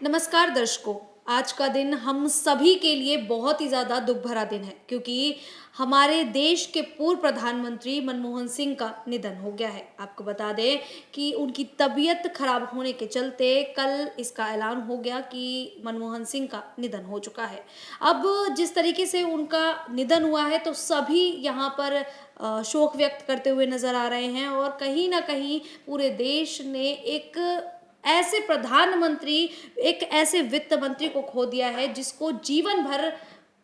नमस्कार दर्शकों। आज का दिन हम सभी के लिए बहुत ही ज़्यादा दुख भरा दिन है क्योंकि हमारे देश के पूर्व प्रधानमंत्री मनमोहन सिंह का निधन हो गया है। आपको बता दें कि उनकी तबीयत खराब होने के चलते कल इसका ऐलान हो गया कि मनमोहन सिंह का निधन हो चुका है। अब जिस तरीके से उनका निधन हुआ है तो सभी यहाँ पर शोक व्यक्त करते हुए नज़र आ रहे हैं और कहीं न कहीं पूरे देश ने एक ऐसे प्रधानमंत्री, एक ऐसे वित्त मंत्री को खो दिया है जिसको जीवन भर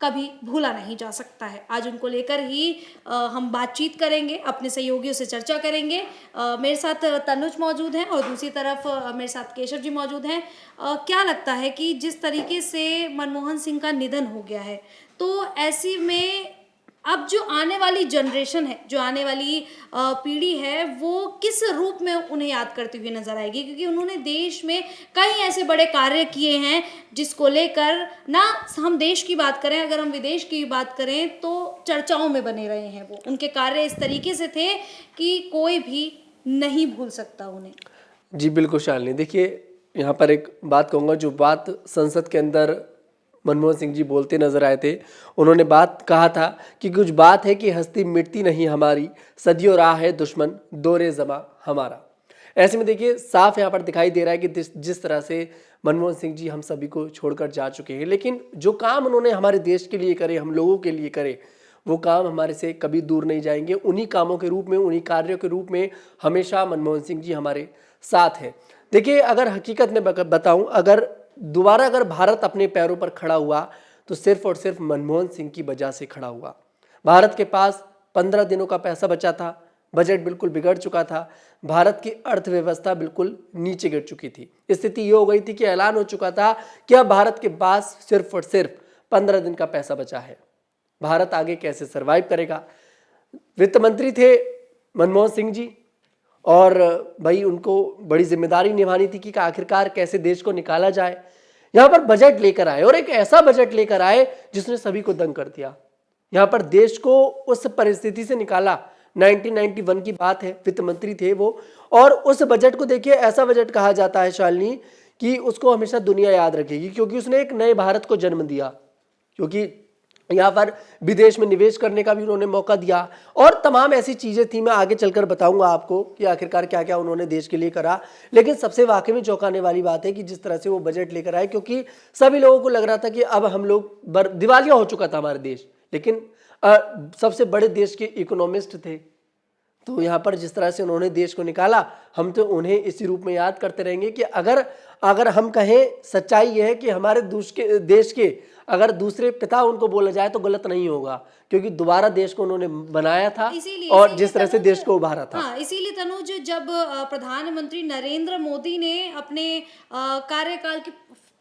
कभी भूला नहीं जा सकता है। आज उनको लेकर ही हम बातचीत करेंगे, अपने सहयोगियों से चर्चा करेंगे। मेरे साथ तनुज मौजूद हैं और दूसरी तरफ मेरे साथ केशव जी मौजूद हैं। क्या लगता है कि जिस तरीके से मनमोहन सिंह का निधन हो गया है, तो ऐसे में अब जो आने वाली जनरेशन है, जो आने वाली पीढ़ी है, वो किस रूप में उन्हें याद करती हुई नज़र आएगी? क्योंकि उन्होंने देश में कई ऐसे बड़े कार्य किए हैं, जिसको लेकर ना हम देश की बात करें, अगर हम विदेश की बात करें, तो चर्चाओं में बने रहे हैं वो। उनके कार्य इस तरीके से थे कि कोई भी नहीं भूल सकता उन्हें। जी बिल्कुल शालिनी, देखिए यहाँ पर एक बात कहूँगा, जो बात संसद के अंदर मनमोहन सिंह जी बोलते नजर आए थे। उन्होंने बात कहा था कि कुछ बात है कि हस्ती मिटती नहीं हमारी, सदियों राह है दुश्मन दोरे जमा हमारा। ऐसे में देखिए साफ यहाँ पर दिखाई दे रहा है कि जिस तरह से मनमोहन सिंह जी हम सभी को छोड़कर जा चुके हैं, लेकिन जो काम उन्होंने हमारे देश के लिए करे, हम लोगों के लिए करे, वो काम हमारे से कभी दूर नहीं जाएंगे। उन्हीं कामों के रूप में, उन्हीं कार्यों के रूप में हमेशा मनमोहन सिंह जी हमारे साथ हैं। देखिए अगर हकीकत में बताऊं, अगर भारत अपने पैरों पर खड़ा हुआ तो सिर्फ और सिर्फ मनमोहन सिंह की वजह से खड़ा हुआ। भारत के पास 15 दिनों का पैसा बचा था, बजट बिल्कुल बिगड़ चुका था, भारत की अर्थव्यवस्था बिल्कुल नीचे गिर चुकी थी। स्थिति ये हो गई थी कि ऐलान हो चुका था कि अब भारत के पास सिर्फ और सिर्फ 15 दिन का पैसा बचा है। भारत आगे कैसे सरवाइव करेगा? वित्त मंत्री थे मनमोहन सिंह जी, और भाई उनको बड़ी जिम्मेदारी निभानी थी कि आखिरकार कैसे देश को निकाला जाए। यहाँ पर बजट लेकर आए और एक ऐसा बजट लेकर आए जिसने सभी को दंग कर दिया। यहाँ पर देश को उस परिस्थिति से निकाला। 1991 की बात है, वित्त मंत्री थे वो, और उस बजट को देखिए, ऐसा बजट कहा जाता है शालिनी कि उसको हमेशा दुनिया याद रखेगी, क्योंकि उसने एक नए भारत को जन्म दिया। क्योंकि यहाँ पर विदेश में निवेश करने का भी उन्होंने मौका दिया और तमाम ऐसी चीज़ें थी। मैं आगे चलकर बताऊंगा आपको कि आखिरकार क्या क्या उन्होंने देश के लिए करा। लेकिन सबसे वाकई में चौंकाने वाली बात है कि जिस तरह से वो बजट लेकर आए, क्योंकि सभी लोगों को लग रहा था कि अब हम लोग दिवालिया हो चुका था हमारा देश, लेकिन सबसे बड़े देश के इकोनॉमिस्ट थे। तो यहाँ पर जिस तरह से उन्होंने देश को निकाला, हम तो उन्हें इसी रूप में याद करते रहेंगे कि अगर हम कहें, सच्चाई यह है कि हमारे देश के अगर दूसरे पिता उनको बोला जाए तो गलत नहीं होगा, क्योंकि दोबारा देश को उन्होंने बनाया था और जिस तरह से देश को उभारा था। हाँ, इसीलिए तनुज, जब प्रधानमंत्री नरेंद्र मोदी ने अपने कार्यकाल की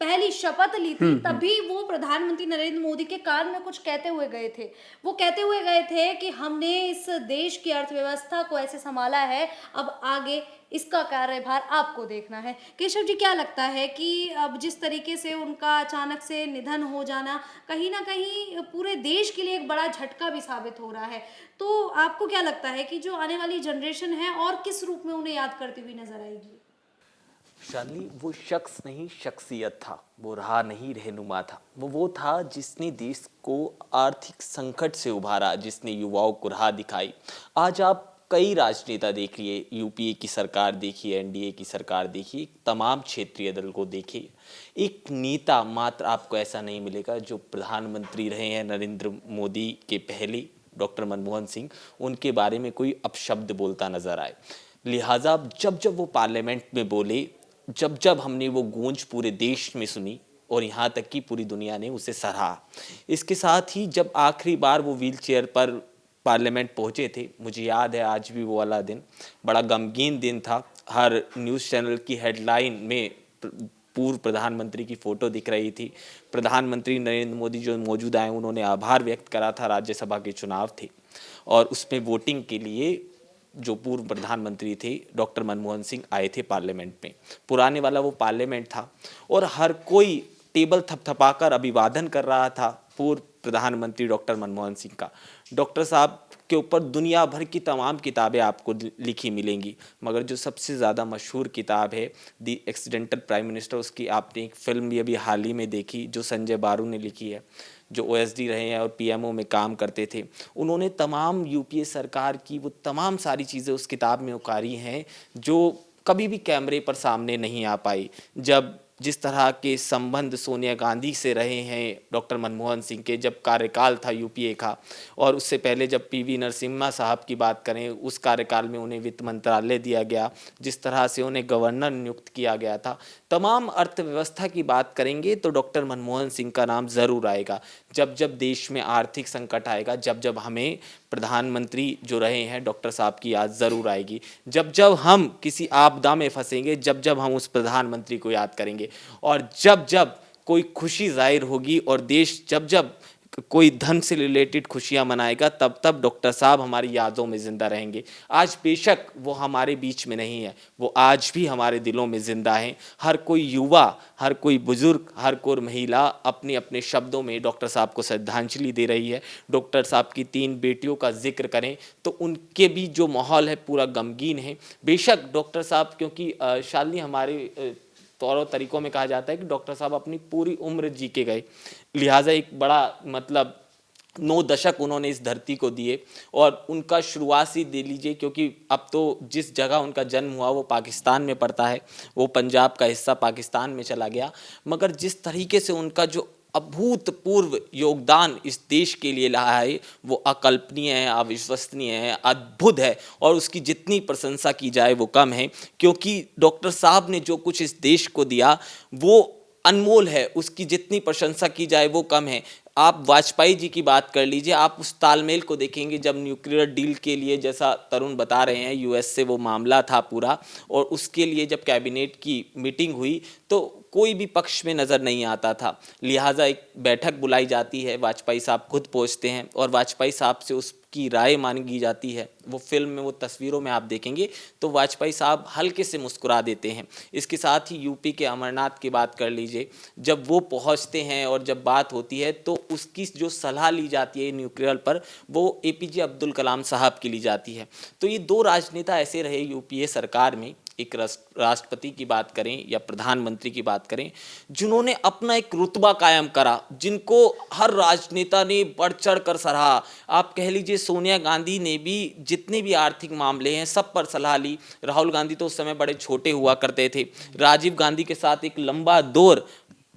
पहली शपथ ली थी, तभी वो प्रधानमंत्री नरेंद्र मोदी के कान में कुछ कहते हुए गए थे। वो कहते हुए गए थे कि हमने इस देश की अर्थव्यवस्था को ऐसे संभाला है, अब आगे इसका कार्यभार आपको देखना है। केशव जी, क्या लगता है कि अब जिस तरीके से उनका अचानक से निधन हो जाना कहीं ना कहीं पूरे देश के लिए एक बड़ा झटका भी साबित हो रहा है, तो आपको क्या लगता है कि जो आने वाली जनरेशन है और किस रूप में उन्हें याद करती हुई नजर आएगी? शालिनी, वो शख्स नहीं शख्सियत था, वो रहा नहीं रहनुमा था। वो था जिसने देश को आर्थिक संकट से उभारा, जिसने युवाओं को राह दिखाई। आज आप कई राजनेता देखिए, यूपीए की सरकार देखिए, एनडीए की सरकार देखिए, तमाम क्षेत्रीय दल को देखिए, एक नेता मात्र आपको ऐसा नहीं मिलेगा जो प्रधानमंत्री रहे हैं नरेंद्र मोदी के पहले, डॉक्टर मनमोहन सिंह, उनके बारे में कोई अपशब्द बोलता नजर आए। लिहाजा जब जब वो पार्लियामेंट में बोले, जब जब हमने वो गूंज पूरे देश में सुनी और यहाँ तक कि पूरी दुनिया ने उसे सराहा। इसके साथ ही जब आखिरी बार वो व्हील चेयर पर पार्लियामेंट पहुँचे थे, मुझे याद है आज भी वो वाला दिन, बड़ा गमगीन दिन था। हर न्यूज़ चैनल की हेडलाइन में पूर्व प्रधानमंत्री की फ़ोटो दिख रही थी। प्रधानमंत्री नरेंद्र मोदी जो मौजूद आए, उन्होंने आभार व्यक्त करा था। राज्यसभा के चुनाव थे और उसमें वोटिंग के लिए जो पूर्व प्रधानमंत्री थे डॉक्टर मनमोहन सिंह आए थे पार्लियामेंट में। पुराने वाला वो पार्लियामेंट था और हर कोई टेबल थपथपाकर अभिवादन कर रहा था पूर्व प्रधानमंत्री डॉक्टर मनमोहन सिंह का। डॉक्टर साहब उसके ऊपर दुनिया भर की तमाम किताबें आपको लिखी मिलेंगी, मगर जो सबसे ज़्यादा मशहूर किताब है दी एक्सीडेंटल प्राइम मिनिस्टर, उसकी आपने एक फिल्म भी अभी हाल ही में देखी जो संजय बारू ने लिखी है, जो ओएसडी रहे हैं और पीएमओ में काम करते थे। उन्होंने तमाम यूपीए सरकार की वो तमाम सारी चीज़ें उस किताब में उतारी हैं जो कभी भी कैमरे पर सामने नहीं आ पाई। जब जिस तरह के संबंध सोनिया गांधी से रहे हैं डॉक्टर मनमोहन सिंह के जब कार्यकाल था यूपीए का, और उससे पहले जब पीवी नरसिम्हा साहब की बात करें, उस कार्यकाल में उन्हें वित्त मंत्रालय दिया गया, जिस तरह से उन्हें गवर्नर नियुक्त किया गया था, तमाम अर्थव्यवस्था की बात करेंगे तो डॉक्टर मनमोहन सिंह का नाम ज़रूर आएगा। जब जब देश में आर्थिक संकट आएगा, जब जब हमें प्रधानमंत्री जो रहे हैं डॉक्टर साहब की याद ज़रूर आएगी। जब जब हम किसी आपदा में फंसेंगे, जब जब हम उस प्रधानमंत्री को याद करेंगे, और जब जब कोई खुशी जाहिर होगी और देश जब जब कोई धन से रिलेटेड खुशियां मनाएगा, तब तब डॉक्टर साहब हमारी यादों में ज़िंदा रहेंगे। आज बेशक वो हमारे बीच में नहीं है, वो आज भी हमारे दिलों में ज़िंदा हैं। हर कोई युवा, हर कोई बुजुर्ग, हर कोई महिला अपने अपने शब्दों में डॉक्टर साहब को श्रद्धांजलि दे रही है। डॉक्टर साहब की 3 बेटियों का जिक्र करें तो उनके भी जो माहौल है पूरा गमगीन है। बेशक डॉक्टर साहब, क्योंकि शालिनी हमारे तौर तरीक़ों में कहा जाता है कि डॉक्टर साहब अपनी पूरी उम्र जी के गए, लिहाजा एक बड़ा मतलब 9 दशक उन्होंने इस धरती को दिए, और उनका शुरुआत ही दे लीजिए, क्योंकि अब तो जिस जगह उनका जन्म हुआ वो पाकिस्तान में पड़ता है, वो पंजाब का हिस्सा पाकिस्तान में चला गया, मगर जिस तरीके से उनका जो अभूतपूर्व योगदान इस देश के लिए रहा है वो अकल्पनीय है, अविश्वसनीय है, अद्भुत है, और उसकी जितनी प्रशंसा की जाए वो कम है, क्योंकि डॉक्टर साहब ने जो कुछ इस देश को दिया वो अनमोल है, उसकी जितनी प्रशंसा की जाए वो कम है। आप वाजपेयी जी की बात कर लीजिए, आप उस तालमेल को देखेंगे जब न्यूक्लियर डील के लिए, जैसा तरुण बता रहे हैं, यूएस से वो मामला था पूरा, और उसके लिए जब कैबिनेट की मीटिंग हुई तो कोई भी पक्ष में नज़र नहीं आता था, लिहाजा एक बैठक बुलाई जाती है, वाजपेयी साहब खुद पहुंचते हैं और वाजपेयी साहब से उसकी राय मांगी जाती है। वो फिल्म में, वो तस्वीरों में आप देखेंगे तो वाजपेयी साहब हल्के से मुस्कुरा देते हैं। इसके साथ ही यूपी के अमरनाथ की बात कर लीजिए, जब वो पहुंचते हैं और जब बात होती है तो उसकी जो सलाह ली जाती है न्यूक्लियर पर, वो एपीजे अब्दुल कलाम साहब की ली जाती है। तो ये 2 राजनेता ऐसे रहे यूपीए सरकार में, एक राष्ट्रपति की बात करें या प्रधानमंत्री की बात करें, जिन्होंने अपना एक रुतबा कायम करा, जिनको हर राजनेता ने बढ़ चढ़ कर सराहा। आप कह लीजिए सोनिया गांधी ने भी जितने भी आर्थिक मामले हैं सब पर सलाह ली। राहुल गांधी तो उस समय बड़े छोटे हुआ करते थे। राजीव गांधी के साथ एक लंबा दौर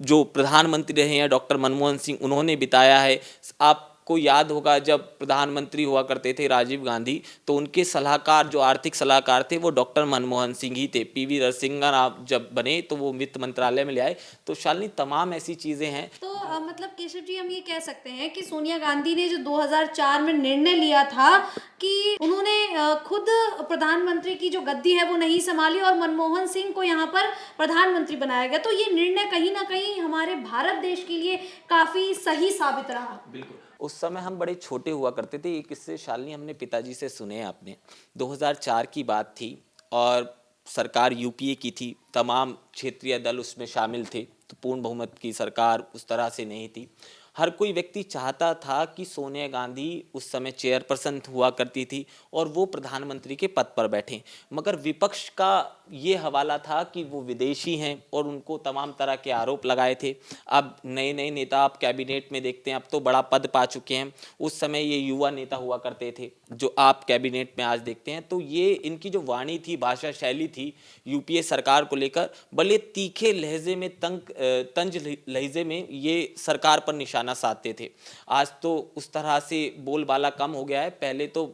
जो प्रधानमंत्री रहे हैं डॉक्टर मनमोहन सिंह, उन्होंने बिताया है। आपको याद होगा जब प्रधानमंत्री हुआ करते थे राजीव गांधी, तो उनके सलाहकार, जो आर्थिक सलाहकार थे, वो डॉक्टर मनमोहन सिंह ही थे। पीवी नरसिम्हा राव जब बने तो वो वित्त मंत्रालय में ले आए। तो शालिनी तमाम ऐसी चीज़ें हैं। तो मतलब केशव जी, हम ये कह सकते हैं कि सोनिया गांधी ने जो 2004 में निर्णय लिया था कि उन्होंने खुद प्रधानमंत्री की जो गद्दी है वो नहीं संभाली और मनमोहन सिंह को यहाँ पर प्रधानमंत्री बनाया गया, तो ये निर्णय कहीं ना कहीं हमारे भारत देश के लिए काफ़ी सही साबित रहा। बिल्कुल, उस समय हम बड़े छोटे हुआ करते थे। ये किस्से शालिनी हमने पिताजी से सुने। आपने 2004 की बात थी और सरकार यूपीए की थी, तमाम क्षेत्रीय दल उसमें शामिल थे, तो पूर्ण बहुमत की सरकार उस तरह से नहीं थी। हर कोई व्यक्ति चाहता था कि सोनिया गांधी उस समय चेयरपर्सन हुआ करती थी और वो प्रधानमंत्री के पद पर बैठें, मगर विपक्ष का ये हवाला था कि वो विदेशी हैं और उनको तमाम तरह के आरोप लगाए थे। अब नए नए नेता आप कैबिनेट में देखते हैं, अब तो बड़ा पद पा चुके हैं, उस समय ये युवा नेता हुआ करते थे जो आप कैबिनेट में आज देखते हैं। तो ये इनकी जो वाणी थी, भाषा शैली थी यूपीए सरकार को लेकर, बड़े तीखे लहजे में, तंज लहजे में ये सरकार पर निशाना साधते थे। आज तो उस तरह से बोलबाला कम हो गया है, पहले तो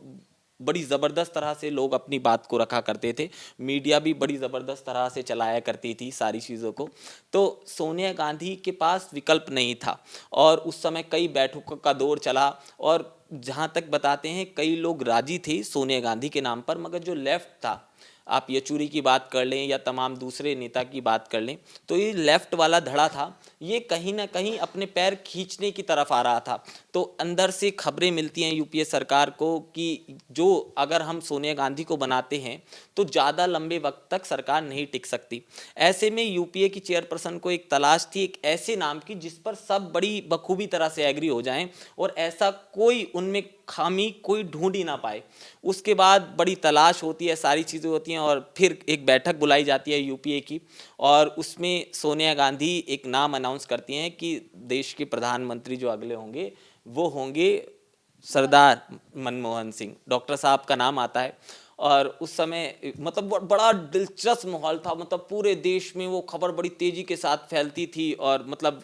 बड़ी ज़बरदस्त तरह से लोग अपनी बात को रखा करते थे, मीडिया भी बड़ी ज़बरदस्त तरह से चलाया करती थी सारी चीज़ों को। तो सोनिया गांधी के पास विकल्प नहीं था और उस समय कई बैठकों का दौर चला और जहाँ तक बताते हैं कई लोग राजी थे सोनिया गांधी के नाम पर, मगर जो लेफ्ट था, आप येचुरी की बात कर लें या तमाम दूसरे नेता की बात कर लें, तो ये लेफ्ट वाला धड़ा था, ये कहीं ना कहीं अपने पैर खींचने की तरफ आ रहा था। तो अंदर से खबरें मिलती हैं यूपीए सरकार को कि जो अगर हम सोनिया गांधी को बनाते हैं तो ज़्यादा लंबे वक्त तक सरकार नहीं टिक सकती। ऐसे में यूपीए की चेयरपर्सन को एक तलाश थी एक ऐसे नाम की जिस पर सब बड़ी बखूबी तरह से एग्री हो जाएं और ऐसा कोई उनमें खामी कोई ढूंढ ही ना पाए। उसके बाद बड़ी तलाश होती है, सारी चीज़ें होती हैं और फिर एक बैठक बुलाई जाती है यूपीए की, और उसमें सोनिया गांधी एक नाम अनाउंस करती हैं कि देश के प्रधानमंत्री जो अगले होंगे वो होंगे सरदार मनमोहन सिंह। डॉक्टर साहब का नाम आता है और उस समय मतलब बड़ा दिलचस्प माहौल था। मतलब पूरे देश में वो खबर बड़ी तेजी के साथ फैलती थी और मतलब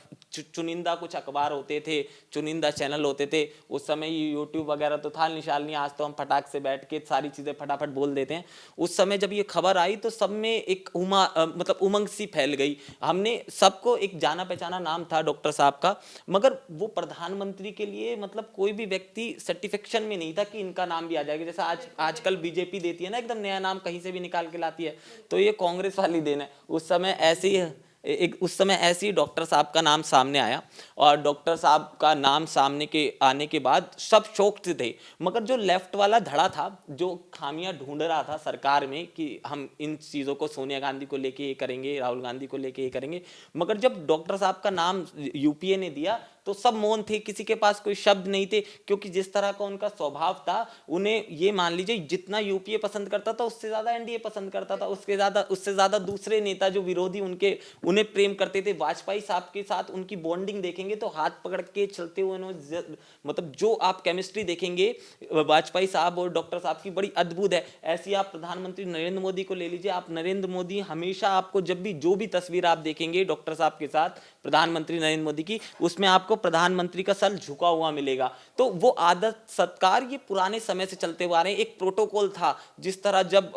चुनिंदा कुछ अखबार होते थे, चुनिंदा चैनल होते थे। उस समय ये यूट्यूब वगैरह तो था नहीं, आज तो हम फटाक से बैठ के सारी चीज़ें फटाफट बोल देते हैं। उस समय जब ये खबर आई तो सब में एक मतलब उमंग सी फैल गई। हमने सबको एक जाना पहचाना नाम था डॉक्टर साहब का, मगर वो प्रधानमंत्री के लिए मतलब कोई भी व्यक्ति सर्टिफिकेशन में नहीं था कि इनका नाम भी आ जाएगा। जैसा आजकल बीजेपी देती है ना एकदम नया नाम कहीं से भी निकाल के लाती है, तो ये कांग्रेस वाली देन है। उस समय ऐसे ही डॉक्टर साहब का नाम सामने आया और डॉक्टर साहब का नाम सामने के आने के बाद सब शॉक्ड थे। मगर जो लेफ्ट वाला धड़ा था, जो खामियां ढूंढ रहा था सरकार में कि हम इन चीज़ों को सोनिया गांधी को लेके ये करेंगे, राहुल गांधी को लेके ये करेंगे, मगर जब डॉक्टर साहब का नाम यूपीए ने दिया तो सब मौन थे, किसी के पास कोई शब्द नहीं थे। क्योंकि जिस तरह का उनका स्वभाव था, उन्हें ये मान लीजिए जितना यूपीए पसंद करता था उससे ज्यादा एनडीए पसंद करता था, उससे ज्यादा दूसरे नेता जो विरोधी उन्हें प्रेम करते थे। वाजपेयी साहब के साथ उनकी बॉन्डिंग देखेंगे तो हाथ पकड़ के चलते हुए मतलब जो आप केमिस्ट्री देखेंगे वाजपेयी साहब और डॉक्टर साहब की बड़ी अद्भुत है। ऐसी आप प्रधानमंत्री नरेंद्र मोदी को ले लीजिए, आप नरेंद्र मोदी हमेशा आपको जब भी जो भी तस्वीर आप देखेंगे डॉक्टर साहब के साथ प्रधानमंत्री नरेंद्र मोदी की, उसमें आपको प्रधानमंत्री का सर झुका हुआ मिलेगा। तो वो आदत सत्कार ये पुराने समय से चलते हुए आ रहे हैं। एक प्रोटोकॉल था, जिस तरह जब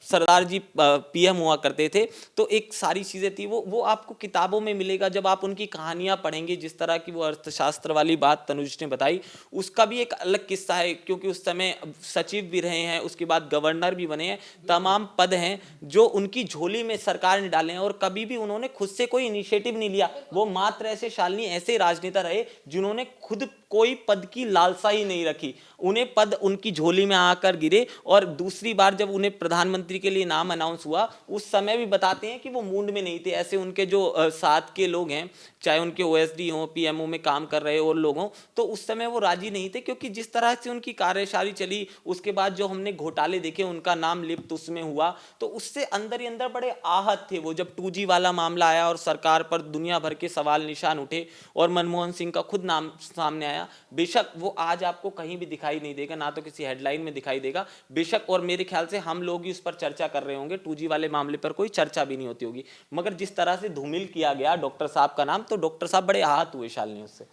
सरदार जी पीएम हुआ करते थे तो एक सारी चीजें थी, वो आपको किताबों में मिलेगा। जब आप उनकी कहानियां पढ़ेंगे, जिस तरह की वो अर्थशास्त्र वाली बात तनुज ने बताई, उसका भी एक अलग किस्सा है। क्योंकि उस समय सचिव भी रहे हैं, उसके बाद गवर्नर भी बने हैं, तमाम पद हैं जो उनकी झोली में सरकार ने डाले हैं और कभी भी उन्होंने खुद से कोई इनिशिएटिव नहीं लिया। वो मात्र ऐसे शालिनी ऐसे राजनेता रहे जिन्होंने खुद कोई पद की लालसा ही नहीं रखी। उन्हें पद उनकी झोली में आकर गिरे। और दूसरी बार जब उन्हें प्रधानमंत्री के लिए नाम अनाउंस हुआ, उस समय भी बताते हैं कि वो मूड में नहीं थे। ऐसे उनके जो साथ के लोग हैं, चाहे उनके ओएसडी हो, पीएमओ में काम कर रहे और लोगों, तो उस समय वो राजी नहीं थे। क्योंकि जिस तरह से उनकी कार्यशैली चली, उसके बाद जो हमने घोटाले देखे, उनका नाम लिप्त उसमें हुआ, तो उससे अंदर ही अंदर बड़े आहत थे वो। जब 2G वाला मामला आया और सरकार पर दुनिया भर के सवाल निशान उठे और मनमोहन सिंह का खुद नाम सामने आया, बेशक वो आज आपको कहीं भी दिखाई नहीं देगा, ना तो किसी हेडलाइन में दिखाई देगा बेशक। और मेरे ख्याल से हम लोग ही उस पर चर्चा कर रहे होंगे, 2G वाले मामले पर कोई चर्चा भी नहीं होती होगी। मगर जिस तरह से धूमिल किया गया डॉक्टर साहब का नाम, तो डॉक्टर साहब बड़े आहत हुए शालिनी उससे।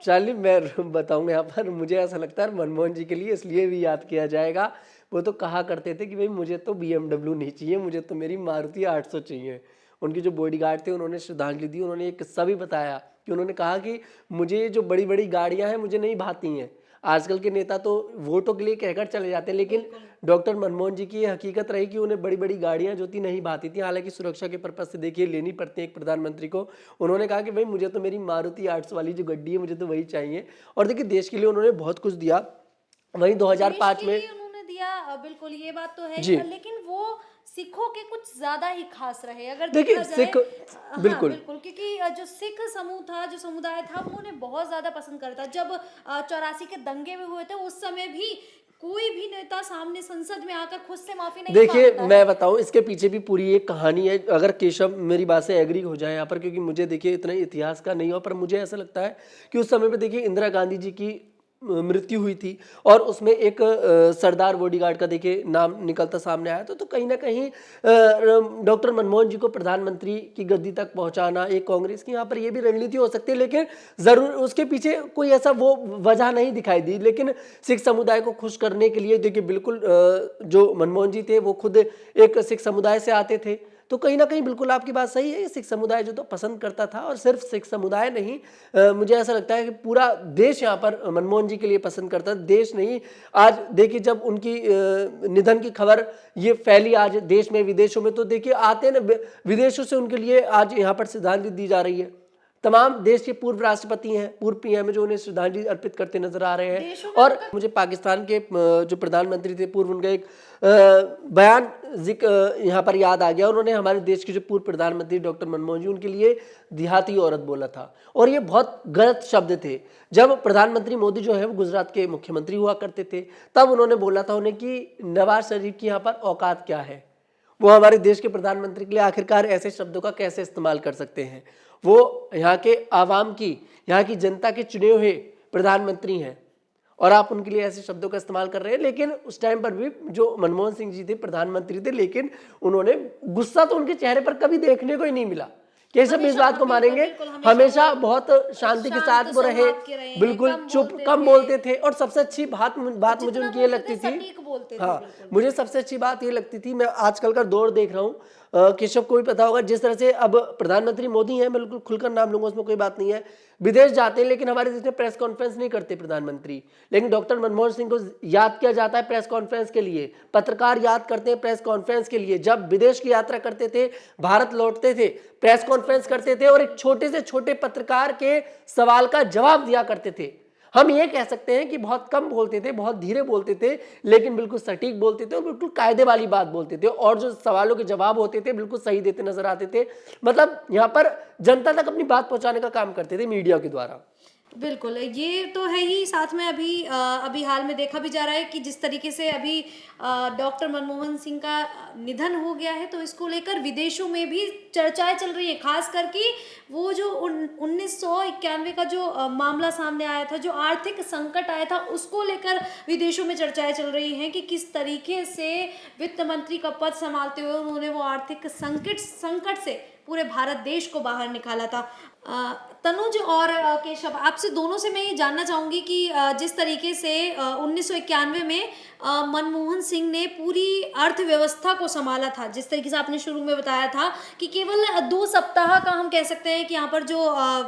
शालिनी, मैं बताऊंगा यहाँ पर, मुझे ऐसा लगता है मनमोहन जी के लिए इसलिए भी याद किया जाएगा, वो तो कहा करते थे कि भाई मुझे तो BMW नहीं चाहिए, मुझे तो मेरी मारुति 800 चाहिए। उनके जो बॉडीगार्ड थे उन्होंने श्रद्धांजलि दी, उन्होंने एक किस्सा भी बताया कि उन्होंने कहा कि मुझे जो बड़ी बड़ी गाड़ियां हैं मुझे नहीं भाती हैं। आजकल के नेता तो वोटों के लिए कहकर चले जाते हैं, लेकिन डॉक्टर मनमोहन जी की ये हकीकत रही कि उन्हें बड़ी बड़ी गाड़ियां जो थी नहीं भाती थी। हालांकि सुरक्षा के पर्पज से देखिए लेनी पड़ती है एक प्रधानमंत्री को। उन्होंने कहा कि भाई मुझे तो मेरी मारुति 800 वाली जो गड्डी है मुझे तो वही चाहिए। और देखिए देश के लिए उन्होंने बहुत कुछ दिया। वहीं 2005 में उन्होंने दिया, बिल्कुल ये बात तो है जी। लेकिन वो सिखों के कुछ ज्यादा ही खास रहे अगर देखिए देखा जाए। सिख बिल्कुल बिल्कुल, क्योंकि जो सिख समूह था, जो समुदाय था, वो उन्हें बहुत ज्यादा पसंद करता। जब 84 के दंगे में हुए थे उस समय भी कोई भी नेता सामने संसद में आकर खुद से माफी नहीं देखिए मांगता मैं है। बताऊं, इसके पीछे भी पूरी एक कहानी है। अगर केशव मेरी बात से एग्री हो जाए यहाँ पर, क्योंकि मुझे देखिए इतना इतिहास का नहीं हो, पर मुझे ऐसा लगता है कि उस समय पे देखिए इंदिरा गांधी जी की मृत्यु हुई थी और उसमें एक सरदार बॉडीगार्ड का देखिए नाम निकलता सामने आया। तो कहीं ना कहीं डॉक्टर मनमोहन जी को प्रधानमंत्री की गद्दी तक पहुंचाना एक कांग्रेस की यहाँ पर ये भी रणनीति हो सकती है, लेकिन जरूर उसके पीछे कोई ऐसा वो वजह नहीं दिखाई दी। लेकिन सिख समुदाय को खुश करने के लिए देखिए बिल्कुल जो मनमोहन जी थे वो खुद एक सिख समुदाय से आते थे, तो कहीं ना कहीं बिल्कुल आपकी बात सही है। सिख समुदाय जो तो पसंद करता था, और सिर्फ सिख समुदाय नहीं, मुझे ऐसा लगता है कि पूरा देश यहाँ पर मनमोहन जी के लिए पसंद करता था। देश नहीं, आज देखिए जब उनकी निधन की खबर ये फैली आज देश में विदेशों में, तो देखिए आते ना विदेशों से उनके लिए आज यहाँ पर श्रद्धांजलि दी जा रही है। तमाम देश के पूर्व राष्ट्रपति हैं, पूर्व पीएम जो उन्हें श्रद्धांजलि अर्पित करते नजर आ रहे हैं। और मुझे पाकिस्तान के जो प्रधानमंत्री थे पूर्व, उनका एक बयान यहाँ पर याद आ गया। उन्होंने हमारे देश के जो पूर्व प्रधानमंत्री डॉक्टर मनमोहन जी, उनके लिए देहाती औरत बोला था, और ये बहुत गलत शब्द थे। जब प्रधानमंत्री मोदी जो है वो गुजरात के मुख्यमंत्री हुआ करते थे, तब उन्होंने बोला था उन्हें कि नवाज शरीफ की यहाँ पर औकात क्या है, वो हमारे देश के प्रधानमंत्री के लिए आखिरकार ऐसे शब्दों का कैसे इस्तेमाल कर सकते हैं। वो यहाँ के आवाम की, यहाँ की जनता के चुने हुए प्रधानमंत्री हैं, और आप उनके लिए ऐसे शब्दों का इस्तेमाल कर रहे हैं। लेकिन उस टाइम पर भी जो मनमोहन सिंह जी थे, प्रधानमंत्री थे, लेकिन उन्होंने गुस्सा तो उनके चेहरे पर कभी देखने को ही नहीं मिला। केशव भी इस बात को मानेंगे, हमेशा बहुत शांति के साथ वो रहे, बिल्कुल चुप, कम बोलते थे। और सबसे अच्छी बात मुझे उनकी ये लगती थी, हाँ, मुझे सबसे अच्छी बात ये लगती थी, मैं आजकल का दौर देख रहा हूँ, केशव को भी पता होगा, जिस तरह से अब प्रधानमंत्री मोदी हैं, मैं बिल्कुल खुलकर नाम लूंगा, उसमें कोई बात नहीं है, विदेश जाते हैं, लेकिन हमारे देश में प्रेस कॉन्फ्रेंस नहीं करते प्रधानमंत्री। लेकिन डॉक्टर मनमोहन सिंह को याद किया जाता है प्रेस कॉन्फ्रेंस के लिए, पत्रकार याद करते हैं प्रेस कॉन्फ्रेंस के लिए। जब विदेश की यात्रा करते थे, भारत लौटते थे, प्रेस कॉन्फ्रेंस करते थे और एक छोटे से छोटे पत्रकार के सवाल का जवाब दिया करते थे। हम ये कह सकते हैं कि बहुत कम बोलते थे, बहुत धीरे बोलते थे, लेकिन बिल्कुल सटीक बोलते थे और बिल्कुल कायदे वाली बात बोलते थे, और जो सवालों के जवाब होते थे बिल्कुल सही देते नजर आते थे। मतलब यहाँ पर जनता तक अपनी बात पहुंचाने का काम करते थे मीडिया के द्वारा। बिल्कुल, ये तो है ही। साथ में अभी हाल में देखा भी जा रहा है कि जिस तरीके से अभी डॉक्टर मनमोहन सिंह का निधन हो गया है, तो इसको लेकर विदेशों में भी चर्चाएं चल रही है। खास करके वो जो 1991 का जो मामला सामने आया था, जो आर्थिक संकट आया था, उसको लेकर विदेशों में चर्चाएं चल रही हैं कि किस तरीके से वित्त मंत्री का पद संभालते हुए उन्होंने वो आर्थिक संकट से पूरे भारत देश को बाहर निकाला था। तनुज और केशव, आपसे दोनों से मैं ये जानना चाहूँगी कि जिस तरीके से 1991 में मनमोहन सिंह ने पूरी अर्थव्यवस्था को संभाला था, जिस तरीके से आपने शुरू में बताया था कि केवल 2 सप्ताह का हम कह सकते हैं कि यहाँ पर जो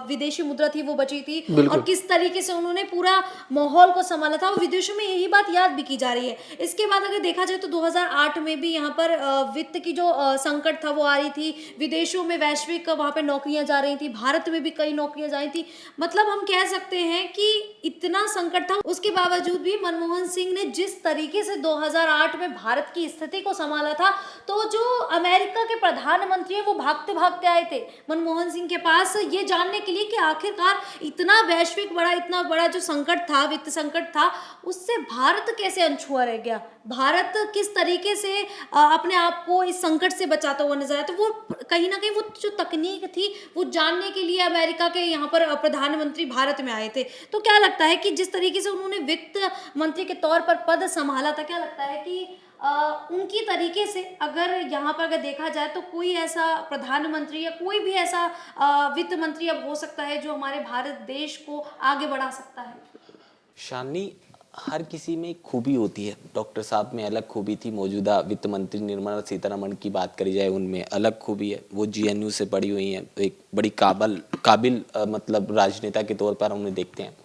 विदेशी मुद्रा थी वो बची थी, और किस तरीके से उन्होंने पूरा माहौल को संभाला था, और विदेशों में यही बात याद भी की जा रही है। इसके बाद अगर देखा जाए तो 2008 में भी यहाँ पर वित्त की जो संकट था वो आ रही थी, विदेशों में वैश्विक वहाँ पे नौकरियां जा रही थी, भारत में भी कई नौकरियां जा रही थी। मतलब हम कह सकते हैं कि इतना संकट था, उसके बावजूद भी मनमोहन सिंह ने जिस तरीके से 2008 में भारत की स्थिति को संभाला था, तो जो अमेरिका के प्रधानमंत्री हैं वो भागते भागते आए थे मनमोहन सिंह के पास, ये जानने के लिए कि आखिरकार इतना बड़ा जो संकट था, वित्त संकट था, उससे भारत कैसे अनछुआ रह गया, भारत किस तरीके से अपने आप को इस संकट से बचाता हुआ नजर आया। तो वो कहीं ना कहीं वो जो तकनीक थी वो जानने के लिए अमेरिका के यहाँ पर प्रधानमंत्री भारत में आए थे। तो क्या लगता है कि जिस तरीके से उन्होंने वित्त मंत्री के तौर पर पद संभाला था, क्या लगता है कि उनकी तरीके से अगर देखा जाए तो कोई ऐसा प्रधानमंत्री या कोई भी ऐसा वित्त मंत्री अब हो सकता है जो हमारे भारत देश को आगे बढ़ा सकता है? शालिनी, हर किसी में एक खूबी होती है। डॉक्टर साहब में अलग खूबी थी, मौजूदा वित्त मंत्री निर्मला सीतारमण की बात करी जाए उनमें अलग खूबी है। वो GNU से पढ़ी हुई हैं, एक बड़ी काबिल मतलब राजनेता के तौर पर उन्हें देखते हैं।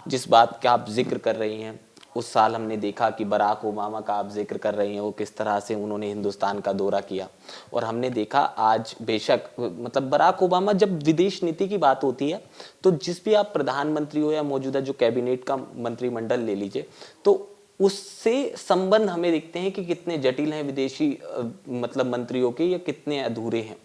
जिस बात का आप जिक्र कर रही हैं, उस साल हमने देखा कि बराक ओबामा का आप जिक्र कर रही हैं, वो किस तरह से उन्होंने हिंदुस्तान का दौरा किया। और हमने देखा आज बेशक मतलब बराक ओबामा, जब विदेश नीति की बात होती है तो जिस भी आप प्रधानमंत्री हो या मौजूदा जो कैबिनेट का मंत्रिमंडल ले लीजिए, तो उससे संबंध हमें दिखते हैं कि कितने जटिल हैं विदेशी मतलब मंत्रियों के, या कितने अधूरे हैं।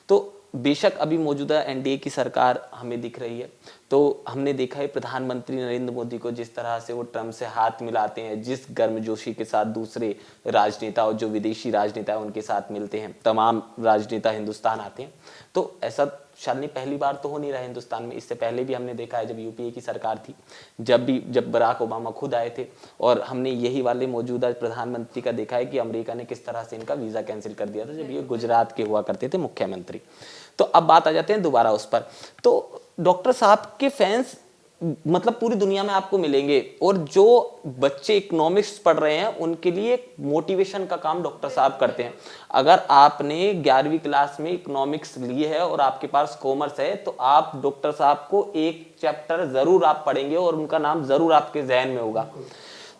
तो बेशक अभी मौजूदा NDA की सरकार हमें दिख रही है, तो हमने देखा है प्रधानमंत्री नरेंद्र मोदी को जिस तरह से वो ट्रम्प से हाथ मिलाते हैं, जिस गर्मजोशी के साथ दूसरे राजनेता और जो विदेशी राजनेता है उनके साथ मिलते हैं, तमाम राजनेता हिंदुस्तान आते हैं। तो ऐसा शालिनी पहली बार तो हो नहीं रहा है हिंदुस्तान में। इससे पहले भी हमने देखा है, जब UPA की सरकार थी, जब बराक ओबामा खुद आए थे, और हमने यही वाले मौजूदा प्रधानमंत्री का देखा है कि अमेरिका ने किस तरह से इनका वीज़ा कैंसिल कर दिया था जब ये गुजरात के हुआ करते थे मुख्यमंत्री। तो अब बात आ जाते हैं दोबारा उस पर। तो डॉक्टर साहब के फैंस मतलब पूरी दुनिया में आपको मिलेंगे, और जो बच्चे इकोनॉमिक्स पढ़ रहे हैं उनके लिए मोटिवेशन का काम डॉक्टर साहब करते हैं। अगर आपने 11वीं क्लास में इकोनॉमिक्स लिए है और आपके पास कॉमर्स है, तो आप डॉक्टर साहब को एक चैप्टर जरूर आप पढ़ेंगे और उनका नाम जरूर आपके जहन में होगा।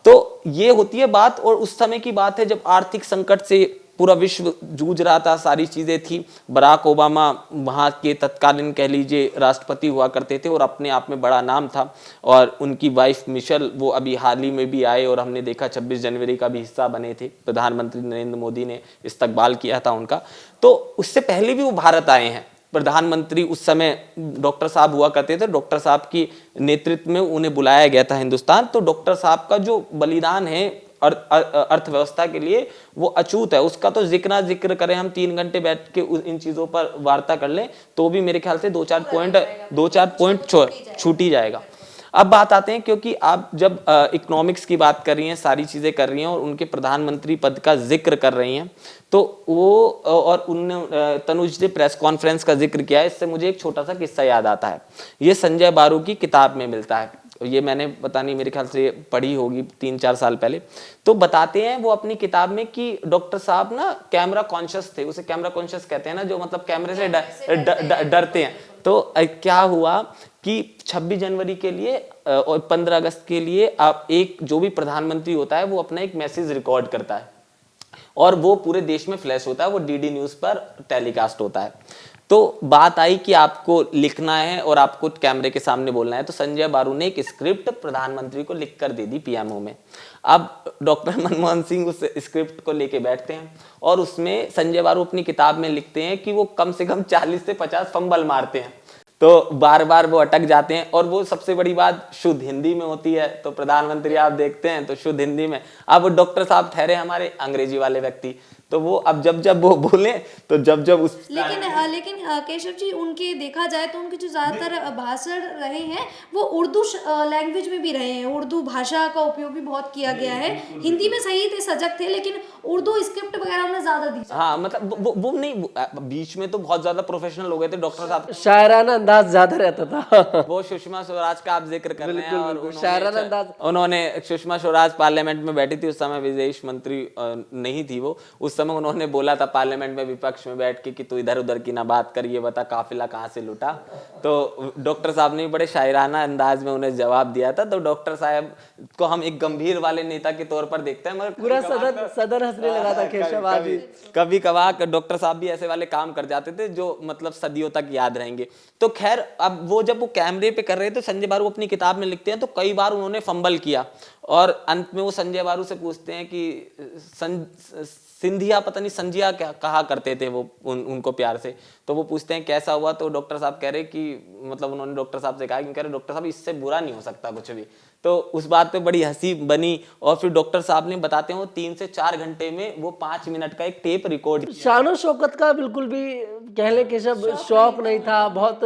तो ये होती है बात। और उस समय की बात है जब आर्थिक संकट से पूरा विश्व जूझ रहा था, सारी चीज़ें थी। बराक ओबामा वहाँ के तत्कालीन कह लीजिए राष्ट्रपति हुआ करते थे और अपने आप में बड़ा नाम था। और उनकी वाइफ मिशेल वो अभी हाल ही में भी आए और हमने देखा 26 जनवरी का भी हिस्सा बने थे। प्रधानमंत्री नरेंद्र मोदी ने इस्तकबाल किया था उनका। तो उससे पहले भी वो भारत आए हैं। प्रधानमंत्री उस समय डॉक्टर साहब हुआ करते थे, डॉक्टर साहब की नेतृत्व में उन्हें बुलाया गया था हिंदुस्तान। तो डॉक्टर साहब का जो बलिदान है अर्थव्यवस्था के लिए वो अछूत है। उसका तो जिक्र करें हम 3 घंटे बैठ के इन चीज़ों पर वार्ता कर लें तो भी मेरे ख्याल से 2-4 पॉइंट छूट ही जाएगा। अब बात आते हैं, क्योंकि आप जब इकोनॉमिक्स की बात कर रही हैं, सारी चीज़ें कर रही हैं और उनके प्रधानमंत्री पद का जिक्र कर रही हैं, तो वो और उन्होंने तनुज ने प्रेस कॉन्फ्रेंस का जिक्र किया है। इससे मुझे एक छोटा सा किस्सा याद आता है। ये संजय बारू की किताब में मिलता है। ये मैंने पता नहीं मेरे ख्याल से पढ़ी होगी 3-4 साल पहले। तो बताते हैं वो अपनी किताब में कि डॉक्टर साहब ना कैमरा कॉन्शियस थे। उसे कैमरा कॉन्शियस कहते हैं ना, जो मतलब कैमरे से डरते हैं। तो क्या हुआ कि 26 जनवरी के लिए और 15 अगस्त के लिए आप एक जो भी प्रधानमंत्री होता है वो अपना एक मैसेज रिकॉर्ड करता है और वो पूरे देश में फ्लैश होता है, वो डीडी न्यूज़ पर टेलीकास्ट होता है। तो बात आई कि आपको लिखना है और आपको कैमरे के सामने बोलना है। तो संजय बारू ने एक स्क्रिप्ट प्रधानमंत्री को लिख कर दे दी पीएमओ में। अब डॉक्टर मनमोहन सिंह उस स्क्रिप्ट को लेके बैठते हैं और उसमें संजय बारू अपनी किताब में लिखते हैं कि वो कम से कम 40 से 50 फंबल मारते हैं। तो बार बार वो अटक जाते हैं और वो सबसे बड़ी बात शुद्ध हिंदी में होती है। तो प्रधानमंत्री आप देखते हैं तो शुद्ध हिंदी में। अब डॉक्टर साहब ठहरे हमारे अंग्रेजी वाले व्यक्ति, तो वो अब जब वो बोले तो जब उस लेकिन केशव जी, उनके देखा जाए तो उनके जो ज़्यादातर भाषण रहे हैं वो उर्दू लैंग्वेज में भी रहे हैं। उर्दू भाषा का उपयोग भी बहुत किया गया है। हिंदी में सही थे, सजग थे, लेकिन उर्दू स्क्रिप्ट वगैरह उन्हें ज़्यादा दी। हाँ, मतलब वो नहीं, बीच में तो बहुत ज्यादा प्रोफेशनल हो गए थे डॉक्टर साहब, शायराना अंदाज ज्यादा रहता था। वो सुषमा स्वराज का आप जिक्र कर रहे हैं और शायराना अंदाज। उन्होंने सुषमा स्वराज पार्लियामेंट में बैठी थी, उस समय विदेश मंत्री नहीं थी वो। उस समय उन्होंने बोला था पार्लियामेंट में विपक्ष में बैठ के कि तू इधर उधर की ना बात कर, ये बता काफिला कहाँ से लुटा। तो डॉक्टर साहब ने बड़े शायराना अंदाज में उन्हें जवाब दिया था। तो डॉक्टर साहब को हम एक गंभीर वाले नेता के तौर पर देखते हैं, मगर पूरा सदन हंसने लगा था केशव आज ही। कभी कभार डॉक्टर साहब भी ऐसे वाले काम कर जाते थे जो मतलब सदियों तक याद रहेंगे। तो खैर, अब वो जब वो कैमरे पे कर रहे थे, संजय बारू अपनी किताब में लिखते हैं तो कई बार उन्होंने फंबल किया और अंत में वो संजय बारू से पूछते हैं कि सिंधिया, पता नहीं संजिया क्या कहा करते थे वो उनको प्यार से। तो वो पूछते हैं कैसा हुआ, तो डॉक्टर साहब कह रहे कि मतलब उन्होंने डॉक्टर साहब से कहा कि कह रहे डॉक्टर साहब इससे बुरा नहीं हो सकता कुछ भी। तो उस बात पे बड़ी हंसी बनी और फिर डॉक्टर साहब ने बताते हैं वो 3 से 4 घंटे में वो 5 मिनट का एक टेप रिकॉर्ड। शानो शौकत का बिल्कुल भी कह ले केशव शौक नहीं था बहुत।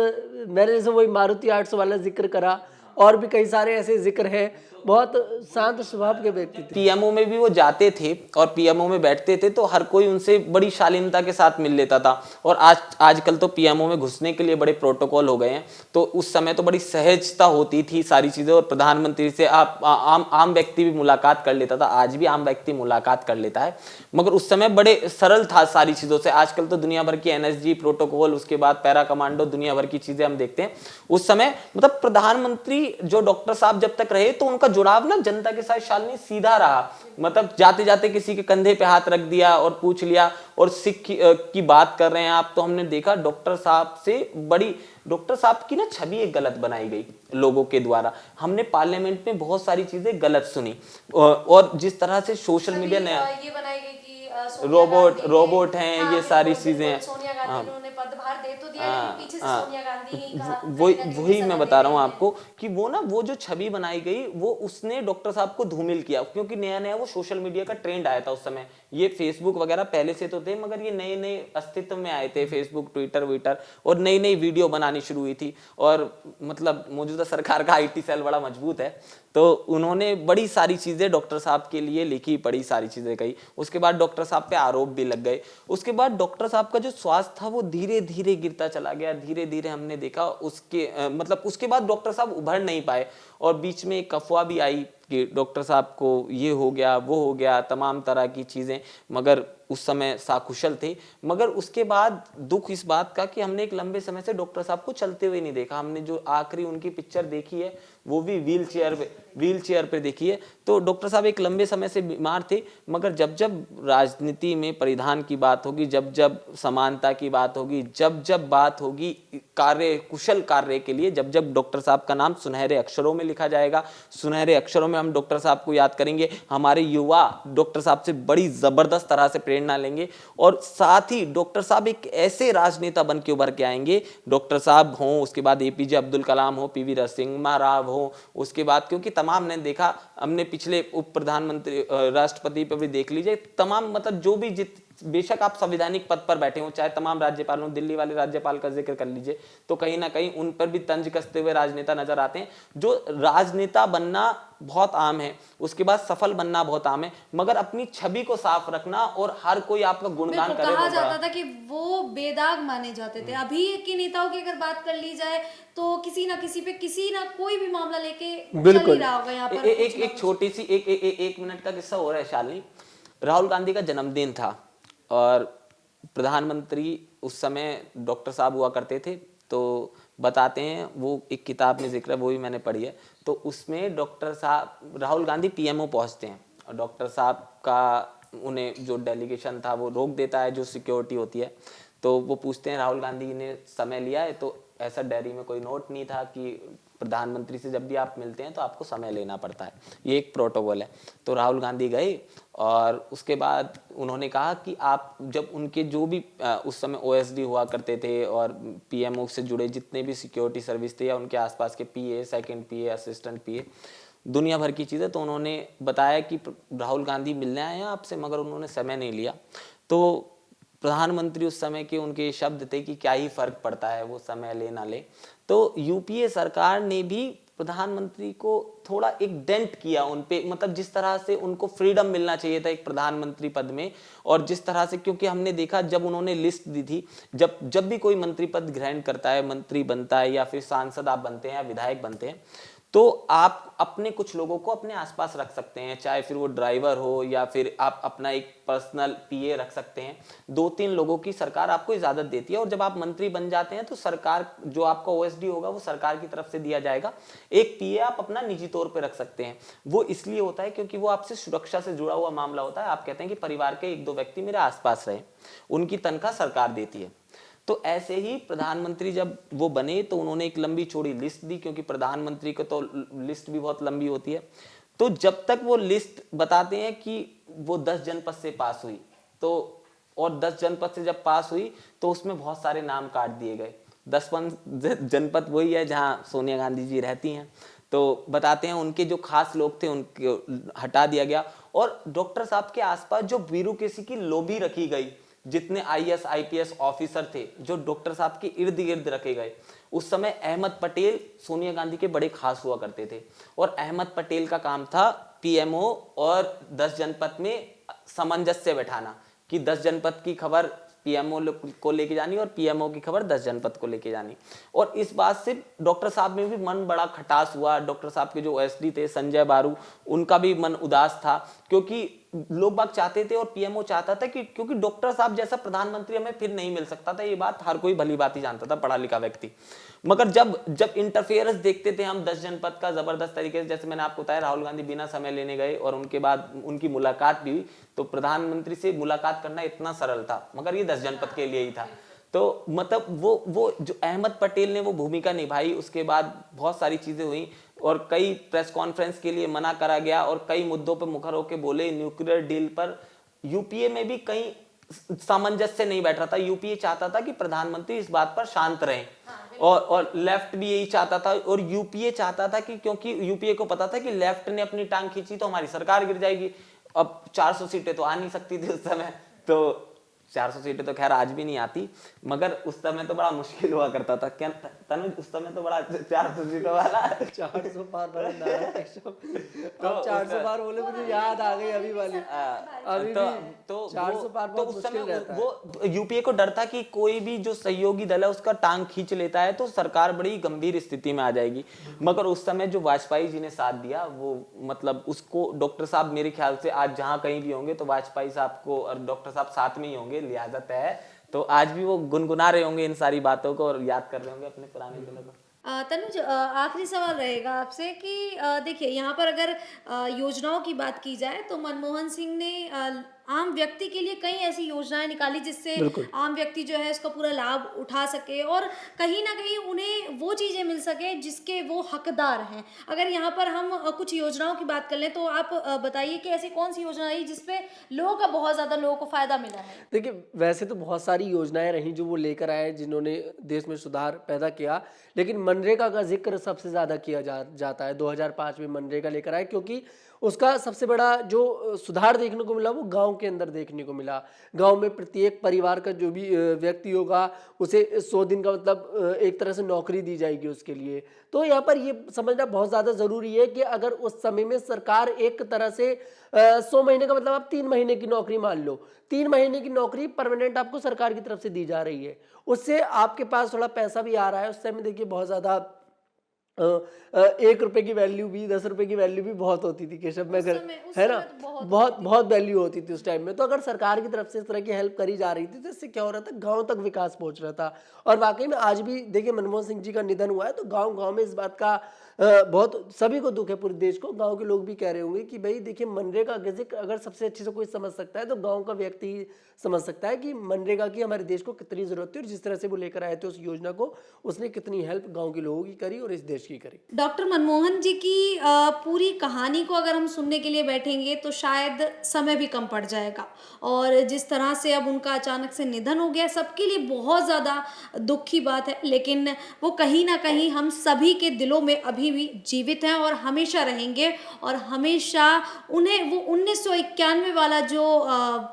मैंने जैसे वही मारुति आर्ट्स वाला जिक्र करा और भी कई सारे ऐसे जिक्र हैं। बहुत शांत स्वभाव के व्यक्ति थे। पीएमओ में भी वो जाते थे और पीएमओ में बैठते थे तो हर कोई उनसे बड़ी शालीनता के साथ मिल लेता था। और आजकल तो पीएमओ में घुसने के लिए बड़े प्रोटोकॉल हो गए हैं, तो उस समय तो बड़ी सहजता होती थी सारी चीजें और प्रधानमंत्री से आप आम व्यक्ति भी मुलाकात कर लेता था। आज भी आम व्यक्ति मुलाकात कर लेता है, मगर उस समय बड़े सरल था सारी चीजों से। आजकल तो दुनिया भर की एनएसजी प्रोटोकॉल, उसके बाद पैरा कमांडो, दुनिया भर की चीजें हम देखते हैं। उस समय मतलब प्रधानमंत्री जो डॉक्टर साहब जब तक रहे तो उनका जुड़ाव ना जनता के साथ शालिनी सीधा रहा। मतलब जाते जाते किसी के कंधे पे हाथ रख दिया और पूछ लिया। और सिख की बात कर रहे हैं आप, तो हमने देखा डॉक्टर साहब से बड़ी डॉक्टर साहब की ना छवि एक गलत बनाई गई लोगों के द्वारा। हमने पार्लियामेंट में बहुत सारी चीजें गलत सुनी और जिस तरह से सोशल मीडिया ने ये बनाई गई कि रोबोट हैं, ये सारी चीजें हैं। सोनिया गांधी ने पदभार दे तो दिया, लेकिन पीछे से सोनिया गांधी ही कहा। वही मैं बता रहा हूँ आपको कि वो जो छवि बनाई गई वो उसने डॉक्टर साहब को धूमिल किया, क्योंकि नया नया वो सोशल मीडिया का ट्रेंड आया था उस समय। ये फेसबुक वगैरह पहले से तो थे, मगर ये नए नए अस्तित्व में आए थे, फेसबुक, ट्विटर और नई नई वीडियो बनानी शुरू हुई थी। और मतलब मौजूदा सरकार का IT सेल बड़ा मजबूत है, तो उन्होंने बड़ी सारी चीजें डॉक्टर साहब के लिए लिखी, बड़ी सारी चीजें कही। उसके बाद डॉक्टर साहब पे आरोप भी लग गए। उसके बाद डॉक्टर साहब का जो स्वास्थ्य था वो धीरे धीरे गिरता चला गया। धीरे धीरे हमने देखा मतलब उसके बाद डॉक्टर साहब उभर नहीं पाए और बीच में एक अफवाह भी आई कि डॉक्टर साहब को ये हो गया, वो हो गया, तमाम तरह की चीजें। मगर उस समय साकुशल थे। मगर उसके बाद दुख इस बात का कि हमने एक लंबे समय से डॉक्टर साहब को चलते हुए नहीं देखा। हमने जो आखिरी उनकी पिक्चर देखी है वो भी व्हील चेयर पे देखी है। तो डॉक्टर साहब एक लंबे समय से बीमार थे, मगर जब जब राजनीति में परिधान की बात होगी, जब जब समानता की बात होगी, जब जब बात होगी कुशल कार्य के लिए, जब जब डॉक्टर साहब का नाम सुनहरे अक्षरों में लिखा जाएगा, सुनहरे अक्षरों में हम डॉक्टर साहब को याद करेंगे, हमारे युवा डॉक्टर साहब से बड़ी जबरदस्त तरह से प्रेरणा लेंगे और साथ ही डॉक्टर साहब एक ऐसे राजनेता बन के उभर के आएंगे। डॉक्टर साहब हों, उसके बाद एपीजे अब्दुल कलाम हो, पीवी नरसिम्हा राव हो, उसके बाद क्योंकि तमाम ने देखा, हमने पिछले उप प्रधानमंत्री राष्ट्रपति पर भी देख लीजिए, तमाम मतलब जो भी बेशक आप संवैधानिक पद पर बैठे हो, चाहे तमाम राज्यपालों, दिल्ली वाले राज्यपाल का जिक्र कर लीजिए, तो कहीं ना कहीं उन पर भी तंज कसते हुए राजनेता नजर आते हैं। जो राजनेता बनना बहुत आम है, उसके बाद सफल बनना बहुत आम है, मगर अपनी छवि को साफ रखना और हर कोई आपका गुणगान करे, कहा जाता था कि वो बेदाग माने जाते थे। अभी के नेताओं की अगर बात कर ली जाए तो किसी ना किसी पे किसी ना कोई भी मामला लेके चल ही रहा होगा यहाँ पर। एक छोटी सी एक मिनट का किस्सा हो रहा है शालिनी। राहुल गांधी का जन्मदिन था और प्रधानमंत्री उस समय डॉक्टर साहब हुआ करते थे। तो बताते हैं, वो एक किताब में जिक्र है, वो भी मैंने पढ़ी है। तो उसमें डॉक्टर साहब, राहुल गांधी पीएमओ पहुंचते हैं और डॉक्टर साहब का उन्हें जो डेलीगेशन था वो रोक देता है, जो सिक्योरिटी होती है। तो वो पूछते हैं राहुल गांधी ने समय लिया है, तो ऐसा डायरी में कोई नोट नहीं था कि प्रधानमंत्री से जब भी आप मिलते हैं तो आपको समय लेना पड़ता है, ये एक प्रोटोकॉल है। तो राहुल गांधी गए और उसके बाद उन्होंने कहा कि आप जब उनके जो भी उस समय ओएसडी हुआ करते थे और पीएमओ से जुड़े जितने भी सिक्योरिटी सर्विस थे या उनके आसपास के पीए, सेकंड पीए, असिस्टेंट पीए, दुनिया भर की चीज़ें, तो उन्होंने बताया कि राहुल गांधी मिलने आए हैं आपसे, मगर उन्होंने समय नहीं लिया। तो प्रधानमंत्री उस समय के उनके शब्द थे कि क्या ही फर्क पड़ता है वो समय ले ना ले। तो यूपीए सरकार ने भी प्रधानमंत्री को थोड़ा एक डेंट किया उन पे, मतलब जिस तरह से उनको फ्रीडम मिलना चाहिए था एक प्रधानमंत्री पद में, और जिस तरह से, क्योंकि हमने देखा जब उन्होंने लिस्ट दी थी, जब भी कोई मंत्री पद ग्रहण करता है, मंत्री बनता है या फिर सांसद आप बनते हैं या विधायक बनते हैं, तो आप अपने कुछ लोगों को अपने आसपास रख सकते हैं, चाहे फिर वो ड्राइवर हो या फिर आप अपना एक पर्सनल पीए रख सकते हैं। 2-3 लोगों की सरकार आपको इजाजत देती है और जब आप मंत्री बन जाते हैं तो सरकार, जो आपका ओएसडी होगा वो सरकार की तरफ से दिया जाएगा। एक पीए आप अपना निजी तौर पे रख सकते हैं। वो इसलिए होता है क्योंकि वो आपसे सुरक्षा से जुड़ा हुआ मामला होता है। आप कहते हैं कि परिवार के 1-2 व्यक्ति मेरे आसपास रहे, उनकी तनख्वाह सरकार देती है। तो ऐसे ही प्रधानमंत्री जब वो बने तो उन्होंने एक लंबी चौड़ी लिस्ट दी, क्योंकि प्रधानमंत्री को तो लिस्ट भी बहुत लंबी होती है। तो जब तक वो लिस्ट बताते हैं कि वो 10 जनपद से पास हुई, तो और 10 जनपद से जब पास हुई तो उसमें बहुत सारे नाम काट दिए गए। 10 जनपद वही है जहां सोनिया गांधी जी रहती हैं। तो बताते हैं उनके जो खास लोग थे उनको हटा दिया गया और डॉक्टर साहब के आसपास जो ब्यूरोक्रेसी की लॉबी रखी गई, जितने आईएएस आईपीएस ऑफिसर थे जो डॉक्टर साहब के इर्द गिर्द रखे गए। उस समय अहमद पटेल सोनिया गांधी के बड़े खास हुआ करते थे और अहमद पटेल का काम था पीएमओ और 10 जनपद में सामंजस्य बैठाना कि 10 जनपद की खबर पीएमओ को लेके जानी और पीएमओ की खबर 10 जनपद को लेके जानी। और इस बात से डॉक्टर साहब में भी मन बड़ा खटास हुआ। डॉक्टर साहब के जो ओएसडी थे संजय बारू, उनका भी मन उदास था, क्योंकि लोग बाग चाहते थे और पीएमओ चाहता था कि क्योंकि डॉक्टर साहब जैसा प्रधानमंत्री हमें फिर नहीं मिल सकता था। ये बात हर कोई भली बात ही जानता था, पढ़ा लिखा व्यक्ति। मगर जब इंटरफेरेंस देखते थे हम 10 जनपद का जबरदस्त तरीके से, जैसे मैंने आपको बताया राहुल गांधी बिना समय लेने गए और उनके बाद उनकी मुलाकात भी हुई, तो प्रधानमंत्री से मुलाकात करना इतना सरल था, मगर ये 10 जनपद के लिए ही था। तो मतलब वो जो अहमद पटेल ने वो भूमिका निभाई, उसके बाद बहुत सारी चीजें हुई और कई प्रेस कॉन्फ्रेंस के लिए मना करा गया और कई मुद्दों पर मुखर होकर बोले। न्यूक्लियर डील पर यूपीए में भी कई सामंजस्य नहीं बैठ रहा था। यूपीए चाहता था कि प्रधानमंत्री इस बात पर शांत रहें और लेफ्ट भी यही चाहता था और यूपीए चाहता था कि, क्योंकि यूपीए को पता था कि लेफ्ट ने अपनी टांग खींची तो हमारी सरकार गिर जाएगी। अब 400 सीटें तो आ नहीं सकती थी उस समय, तो 400 सीटें तो खैर आज भी नहीं आती, मगर उस समय तो बड़ा मुश्किल हुआ करता था। क्या तनुज, उस समय तो बड़ा 400 सीटों वाला 400 पार वाला नारा केशव, अब 400 पार बोले मुझे याद आ गई अभी वाली। अभी भी 400 पार तो बहुत उस मुश्किल समय रहता है। वो यूपीए को डर था कि कोई भी जो सहयोगी दल है उसका टांग खींच लेता है तो सरकार बड़ी गंभीर स्थिति में आ जाएगी। मगर उस समय जो वाजपेयी जी ने साथ दिया, वो मतलब उसको डॉक्टर साहब मेरे ख्याल से आज जहां कहीं भी होंगे तो वाजपेयी साहब को और डॉक्टर साहब साथ में ही होंगे, लिहाजा तय है। तो आज भी वो गुनगुना रहे होंगे इन सारी बातों को और याद कर रहे होंगे अपने पुराने दिनों को। तनुज, आखिरी सवाल रहेगा आपसे कि देखिए यहाँ पर अगर योजनाओं की बात की जाए तो मनमोहन सिंह ने आम व्यक्ति के लिए कई ऐसी योजनाएं निकाली जिससे बिल्कुल। आम व्यक्ति जो है उसका पूरा लाभ उठा सके और कहीं ना कहीं उन्हें वो चीज़ें मिल सके जिसके वो हकदार हैं। अगर यहाँ पर हम कुछ योजनाओं की बात कर लें तो आप बताइए कि ऐसी कौन सी योजना रही जिसपे लोगों का बहुत ज़्यादा लोगों को फ़ायदा मिला है। देखिए, वैसे तो बहुत सारी योजनाएं रहीं जो वो लेकर आए, जिन्होंने देश में सुधार पैदा किया, लेकिन मनरेगा का जिक्र सबसे ज़्यादा किया जाता है। 2005 में मनरेगा लेकर आए, क्योंकि उसका सबसे बड़ा जो सुधार देखने को मिला वो गांव के अंदर देखने को मिला। गांव में प्रत्येक परिवार का जो भी व्यक्ति होगा उसे 100 दिन का मतलब एक तरह से नौकरी दी जाएगी उसके लिए। तो यहाँ पर ये समझना बहुत ज़्यादा ज़रूरी है कि अगर उस समय में सरकार एक तरह से 100 महीने का मतलब आप 3 महीने की नौकरी मान लो, 3 महीने की नौकरी परमानेंट आपको सरकार की तरफ से दी जा रही है, उससे आपके पास थोड़ा पैसा भी आ रहा है। उस समय देखिए बहुत ज़्यादा 1 रुपए की वैल्यू भी, 10 रुपए की वैल्यू भी बहुत होती थी केशव में, उस अगर समय उस है समय ना, तो बहुत बहुत होती थी। बहुत वैल्यू होती थी उस टाइम में। तो अगर सरकार की तरफ से इस तरह की हेल्प करी जा रही थी तो इससे क्या हो रहा था, गांव तक विकास पहुंच रहा था। और वाकई में आज भी देखिए मनमोहन सिंह जी का निधन हुआ है तो गांव गांव में इस बात का बहुत सभी को दुख है, पूरे देश को। गांव के लोग भी कह रहे होंगे कि भाई देखिए, मनरेगा का जिक्र अगर सबसे अच्छे से कोई समझ सकता है तो गांव का व्यक्ति ही समझ सकता है कि मनरेगा की हमारे देश को कितनी जरूरत थी और जिस तरह से वो लेकर आए थे उस योजना को, उसने कितनी हेल्प गांव के लोगों की करी और इस देश की करी। डॉक्टर मनमोहन जी की पूरी कहानी को अगर हम सुनने के लिए बैठेंगे तो शायद समय भी कम पड़ जाएगा और जिस तरह से अब उनका अचानक से निधन हो गया सबके लिए बहुत ज़्यादा दुख की बात है, लेकिन वो कहीं ना कहीं हम सभी के दिलों में अभी भी जीवित हैं और हमेशा रहेंगे और हमेशा उन्हें वो 1991 वाला जो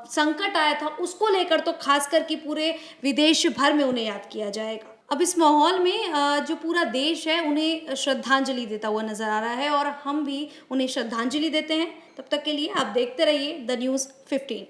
संकट आया था उसको लेकर तो खासकर कि पूरे विदेश भर में उन्हें याद किया जाएगा। अब इस माहौल में जो पूरा देश है उन्हें श्रद्धांजलि देता हुआ नजर आ रहा है और हम भी उन्हें श्रद्धांजलि देते हैं। तब तक के लिए आप देखते रहिए द न्यूज़ 15।